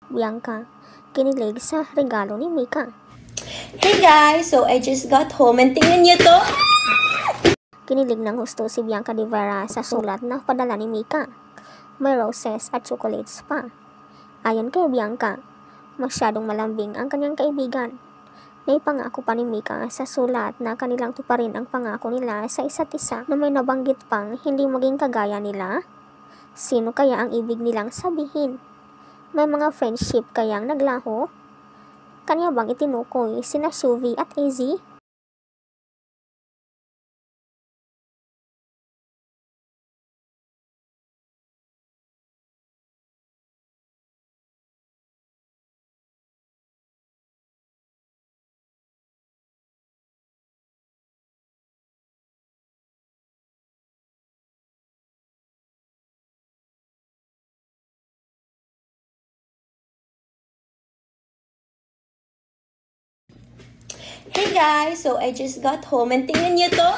Bianca, kinilig sa regalo ni Mika. Hey guys! So I just got home and tingnan niyo to! Kinilig ng husto si Bianca de Vera sa sulat na padala ni Mika. May roses at chocolates pa. Ayon kay Bianca, masyadong malambing ang kanyang kaibigan. May pangako pa ni Mika sa sulat na kanilang tuparin ang pangako nila sa isa't isa na may nabanggit pang hindi maging kagaya nila. Sino kaya ang ibig nilang sabihin? May mga friendship kayang naglaho? Kanya bang itinukoy sina Shuvi at AZ? Hey guys! So I just got home and tingnan niyo to!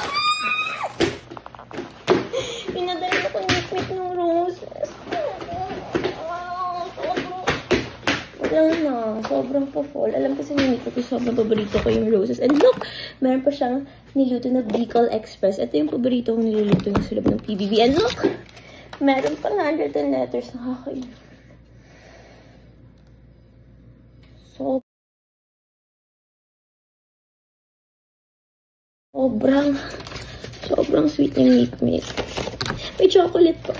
Pinadala ko nikmit ng roses. Wala na. Sobrang pa-fall. Alam kasi ninikot ko sobrang paborito ko yung roses. And look! Meron pa siyang niluto na Bicol Express. Ito yung paborito kong niluluto yung sulab ng PBB. And look! Meron pa handwritten letters. Nakakain. Sobrang sweet yung nikmit. May chocolate pa.